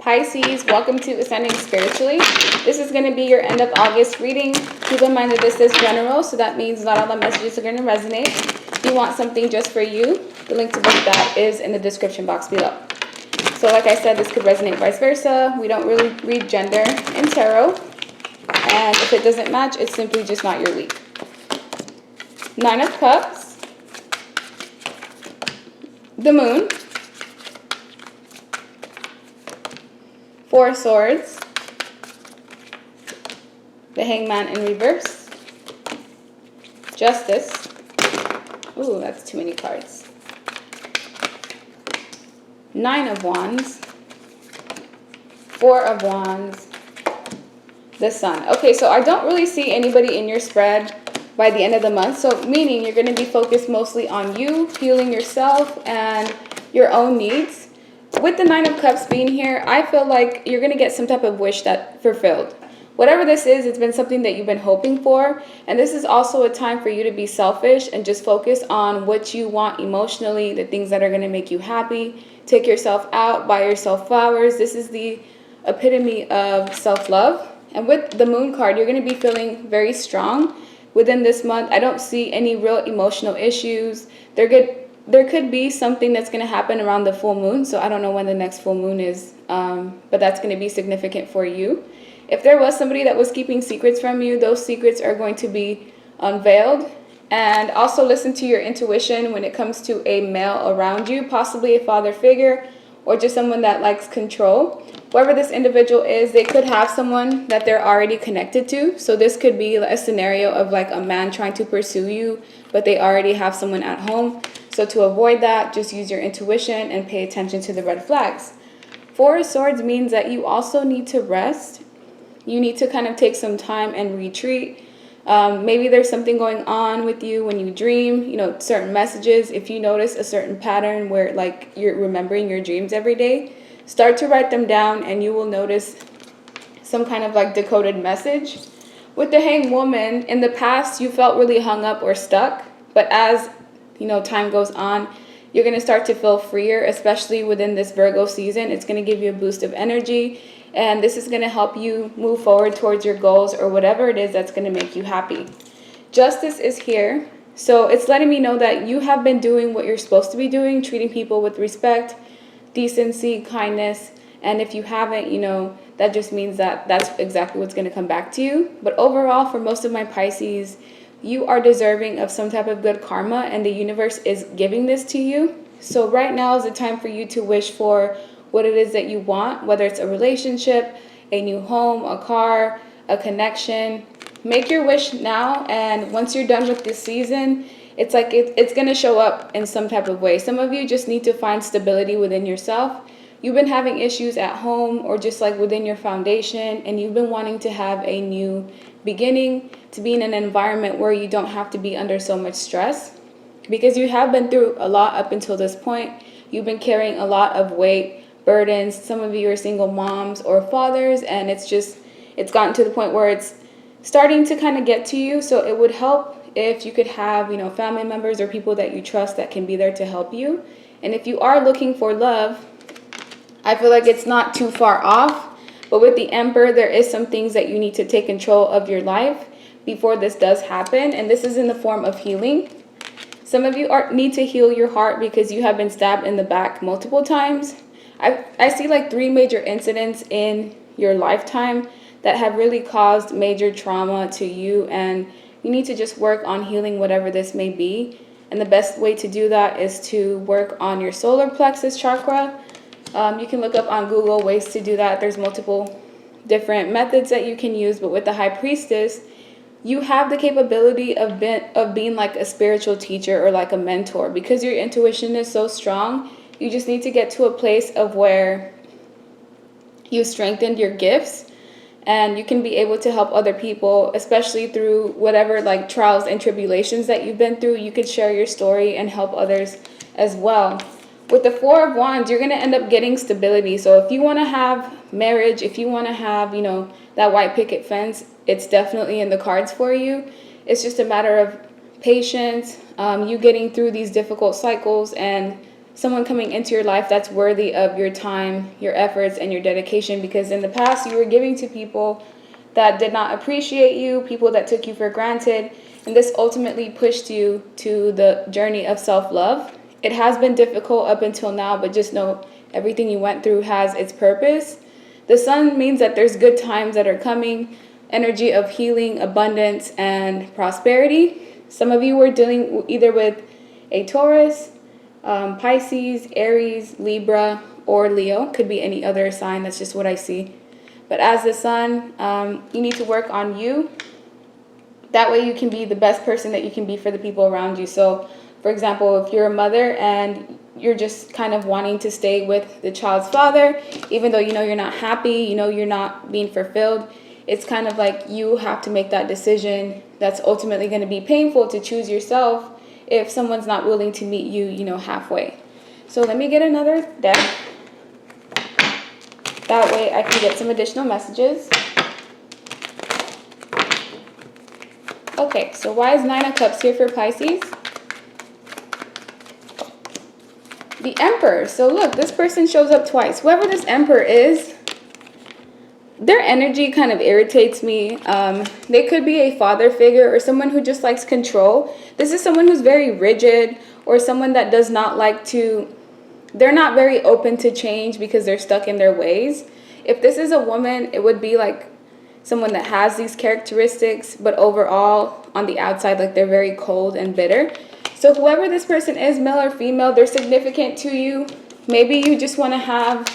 Pisces, welcome to Ascending Spiritually. This is going to be your end of August reading. Keep in mind that this is general, so that means not all the messages are going to resonate. If you want something just for you, the link to book that is in the description box below. So like I said, this could resonate vice versa. We don't really read gender in tarot. And if it doesn't match, it's simply just not your week. Nine of Cups. The Moon. Four of Swords. The Hangman in reverse. Justice. Ooh, that's too many cards. Nine of Wands. Four of Wands. The Sun. Okay, so I don't really see anybody in your spread by the end of the month. So meaning you're going to be focused mostly on you, healing yourself, and your own needs. With the Nine of Cups being here, I feel like you're going to get some type of wish that fulfilled. Whatever this is, it's been something that you've been hoping for. And this is also a time for you to be selfish and just focus on what you want emotionally, the things that are going to make you happy. Take yourself out, buy yourself flowers. This is the epitome of self-love. And with the Moon card, you're going to be feeling very strong. Within this month, I don't see any real emotional issues. There could be something that's going to happen around the full moon, so I don't know when the next full moon is, but that's going to be significant for you. If there was somebody that was keeping secrets from you, those secrets are going to be unveiled. And also listen to your intuition when it comes to a male around you, possibly a father figure or just someone that likes control. Whoever this individual is, they could have someone that they're already connected to. So this could be a scenario of like a man trying to pursue you, but they already have someone at home. So to avoid that, just use your intuition and pay attention to the red flags. Four of Swords means that you also need to rest. You need to kind of take some time and retreat. Maybe there's something going on with you when you dream, certain messages. If you notice a certain pattern where like you're remembering your dreams every day, start to write them down and you will notice some kind of like decoded message. With the Hanged Woman, in the past you felt really hung up or stuck, but as time goes on, you're going to start to feel freer, especially within this Virgo season. It's going to give you a boost of energy, and this is going to help you move forward towards your goals or whatever it is that's going to make you happy. Justice is here, so it's letting me know that you have been doing what you're supposed to be doing, treating people with respect, decency, kindness, and if you haven't, that just means that that's exactly what's going to come back to you. But overall, for most of my Pisces, you are deserving of some type of good karma, and the universe is giving this to you. So right now is the time for you to wish for what it is that you want, whether it's a relationship, a new home, a car, a connection. Make your wish now, and once you're done with this season, it's like it's going to show up in some type of way. Some of you just need to find stability within yourself. You've been having issues at home or just like within your foundation, and you've been wanting to have a new beginning, to be in an environment where you don't have to be under so much stress, because you have been through a lot up until this point. You've been carrying a lot of weight, burdens. Some of you are single moms or fathers, and it's gotten to the point where it's starting to kind of get to you. So it would help if you could have, family members or people that you trust that can be there to help you. And if you are looking for love, I feel like it's not too far off. But with the Emperor, there is some things that you need to take control of your life before this does happen. And this is in the form of healing. Some of you need to heal your heart because you have been stabbed in the back multiple times. I see like 3 major incidents in your lifetime that have really caused major trauma to you. And you need to just work on healing whatever this may be. And the best way to do that is to work on your solar plexus chakra. You can look up on Google ways to do that. There's multiple different methods that you can use, but with the High Priestess, you have the capability of being like a spiritual teacher or like a mentor. Because your intuition is so strong, you just need to get to a place of where you strengthened your gifts and you can be able to help other people, especially through whatever like trials and tribulations that you've been through. You could share your story and help others as well. With the Four of Wands, you're going to end up getting stability. So if you want to have marriage, if you want to have, that white picket fence, it's definitely in the cards for you. It's just a matter of patience, you getting through these difficult cycles and someone coming into your life that's worthy of your time, your efforts, and your dedication, because in the past you were giving to people that did not appreciate you, people that took you for granted, and this ultimately pushed you to the journey of self-love. It has been difficult up until now, but just know everything you went through has its purpose. The sun means that there's good times that are coming, energy of healing, abundance, and prosperity. Some of you were dealing either with a Taurus, Pisces, Aries, Libra, or Leo. Could be any other sign. That's just what I see. But as the sun, you need to work on you. That way you can be the best person that you can be for the people around you. So, for example, if you're a mother and you're just kind of wanting to stay with the child's father, even though you know you're not happy, you know you're not being fulfilled, it's kind of like you have to make that decision. That's ultimately going to be painful to choose yourself if someone's not willing to meet you, you know, halfway. So let me get another deck. That way I can get some additional messages. Okay, so why is Nine of Cups here for Pisces? The Emperor. So look, this person shows up twice. Whoever this Emperor is, their energy kind of irritates me. They could be a father figure or someone who just likes control. This is someone who's very rigid, or someone that does not like to, they're not very open to change because they're stuck in their ways. If this is a woman, it would be like someone that has these characteristics, but overall on the outside, like they're very cold and bitter. So whoever this person is, male or female, they're significant to you. Maybe you just want to have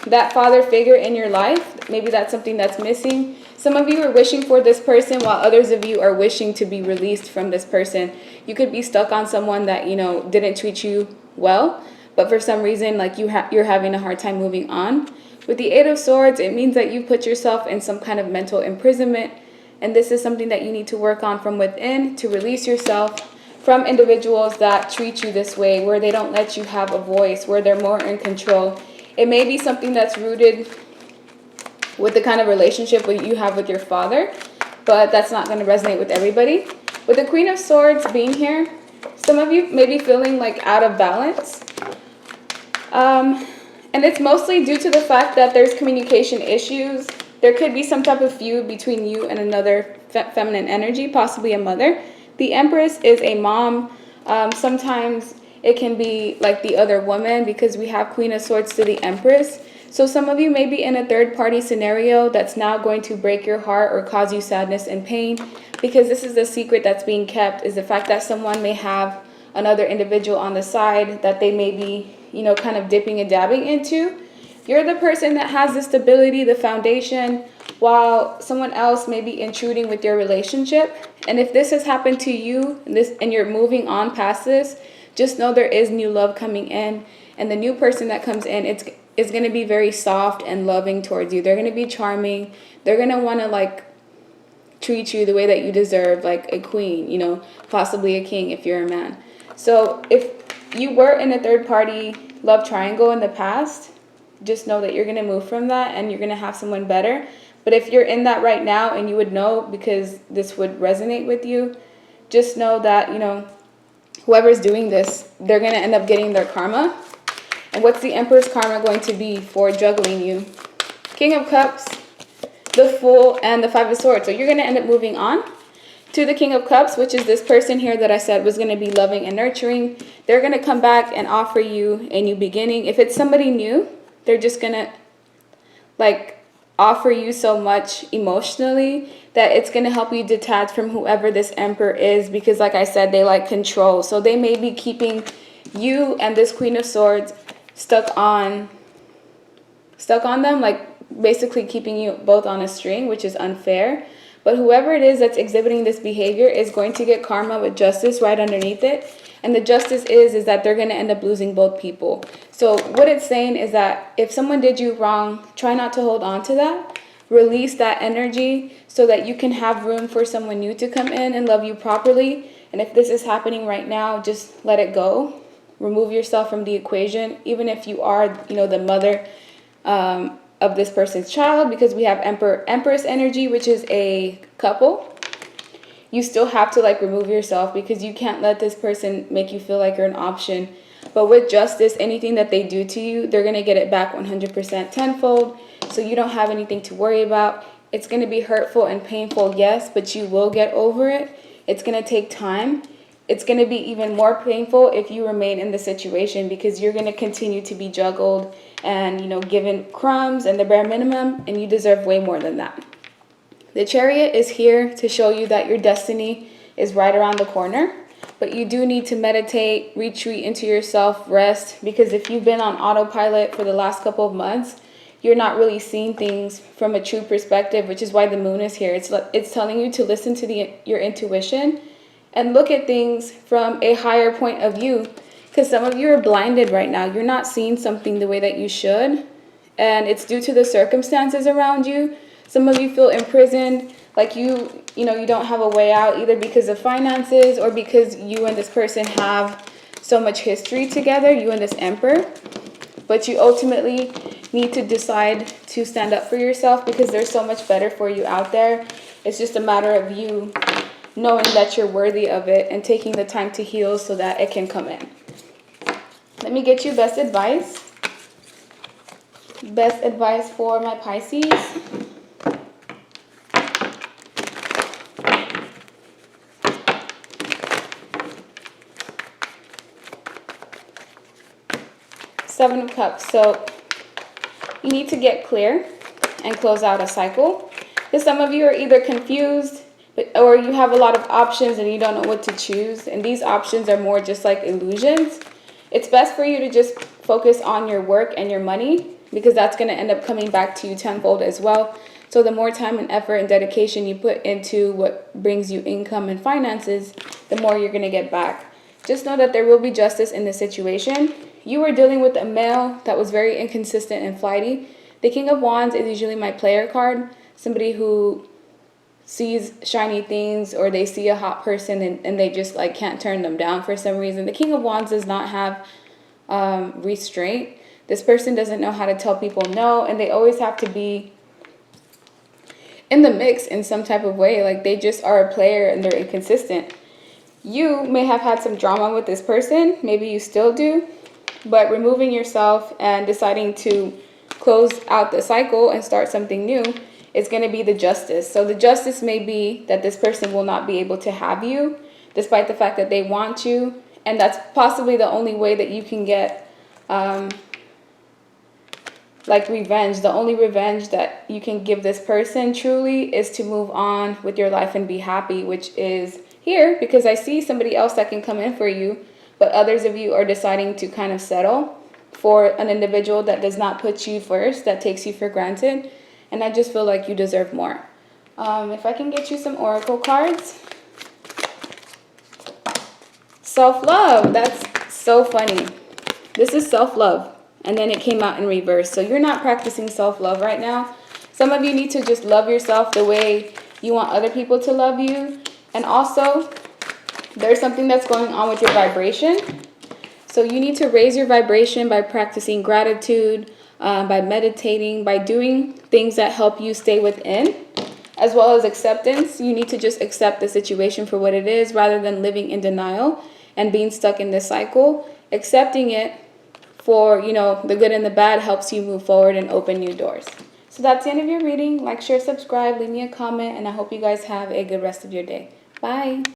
that father figure in your life. Maybe that's something that's missing. Some of you are wishing for this person, while others of you are wishing to be released from this person. You could be stuck on someone that, you know, didn't treat you well, but for some reason, like you're having a hard time moving on. With the Eight of Swords, it means that you put yourself in some kind of mental imprisonment, and this is something that you need to work on from within to release yourself from individuals that treat you this way, where they don't let you have a voice, where they're more in control. It may be something that's rooted with the kind of relationship that you have with your father, but that's not going to resonate with everybody. With the Queen of Swords being here, some of you may be feeling like out of balance. And it's mostly due to the fact that there's communication issues. There could be some type of feud between you and another feminine energy, possibly a mother. The Empress is a mom. Sometimes it can be like the other woman, because we have Queen of Swords to the Empress. So some of you may be in a third-party scenario that's now going to break your heart or cause you sadness and pain, because this is the secret that's being kept, is the fact that someone may have another individual on the side that they may be, you know, kind of dipping and dabbing into. You're the person that has the stability, the foundation, while someone else may be intruding with your relationship. And if this has happened to you and you're moving on past this, just know there is new love coming in. And the new person that comes in, it's going to be very soft and loving towards you. They're going to be charming. They're going to want to like treat you the way that you deserve, like a queen, you know, possibly a king if you're a man. So if you were in a third-party love triangle in the past, just know that you're going to move from that and you're going to have someone better. But if you're in that right now, and you would know because this would resonate with you, just know that, you know, whoever's doing this, they're going to end up getting their karma. And what's the Emperor's karma going to be for juggling you? King of Cups, the Fool, and the Five of Swords. So you're going to end up moving on to the King of Cups, which is this person here that I said was going to be loving and nurturing. They're going to come back and offer you a new beginning. If it's somebody new, they're just going to like offer you so much emotionally that it's going to help you detach from whoever this Emperor is, because like I said, they like control. So they may be keeping you and this Queen of Swords stuck on them, like basically keeping you both on a string, which is unfair. But whoever it is that's exhibiting this behavior is going to get karma with justice right underneath it. And the justice is that they're going to end up losing both people. So what it's saying is that if someone did you wrong, try not to hold on to that. Release that energy so that you can have room for someone new to come in and love you properly. And if this is happening right now, just let it go. Remove yourself from the equation, even if you are, you know, the mother of this person's child, because we have Empress energy, which is a couple. You still have to like remove yourself, because you can't let this person make you feel like you're an option. But with justice, anything that they do to you, they're going to get it back 100% tenfold. So you don't have anything to worry about. It's going to be hurtful and painful, yes, but you will get over it. It's going to take time. It's going to be even more painful if you remain in the situation, because you're going to continue to be juggled and, you know, given crumbs and the bare minimum, and you deserve way more than that. The Chariot is here to show you that your destiny is right around the corner, but you do need to meditate, retreat into yourself, rest, because if you've been on autopilot for the last couple of months, you're not really seeing things from a true perspective, which is why the moon is here. It's telling you to listen to your intuition and look at things from a higher point of view, because some of you are blinded right now. You're not seeing something the way that you should, and it's due to the circumstances around you. Some of you feel imprisoned, like you don't have a way out, either because of finances or because you and this person have so much history together, you and this Emperor. But you ultimately need to decide to stand up for yourself, because there's so much better for you out there. It's just a matter of you knowing that you're worthy of it and taking the time to heal so that it can come in. Let me get you best advice. Best advice for my Pisces. Seven of Cups. So you need to get clear and close out a cycle, because some of you are either confused or you have a lot of options and you don't know what to choose, and these options are more just like illusions. It's best for you to just focus on your work and your money, because that's going to end up coming back to you tenfold as well. So the more time and effort and dedication you put into what brings you income and finances, the more you're going to get back. Just know that there will be justice in this situation. You were dealing with a male that was very inconsistent and flighty. The King of Wands is usually my player card. Somebody who sees shiny things, or they see a hot person and they just like can't turn them down for some reason. The King of Wands does not have restraint. This person doesn't know how to tell people no, and they always have to be in the mix in some type of way. Like, they just are a player and they're inconsistent. You may have had some drama with this person. Maybe you still do. But removing yourself and deciding to close out the cycle and start something new is going to be the justice. So the justice may be that this person will not be able to have you, despite the fact that they want you. And that's possibly the only way that you can get like revenge. The only revenge that you can give this person truly is to move on with your life and be happy, which is here, because I see somebody else that can come in for you, but others of you are deciding to kind of settle for an individual that does not put you first, that takes you for granted, and I just feel like you deserve more. If I can get you some oracle cards. Self-love. That's so funny. This is self-love, and then it came out in reverse. So you're not practicing self-love right now. Some of you need to just love yourself the way you want other people to love you. And also, there's something that's going on with your vibration. So you need to raise your vibration by practicing gratitude, by meditating, by doing things that help you stay within, as well as acceptance. You need to just accept the situation for what it is, rather than living in denial and being stuck in this cycle. Accepting it for, the good and the bad helps you move forward and open new doors. So that's the end of your reading. Like, share, subscribe, leave me a comment, and I hope you guys have a good rest of your day. Bye.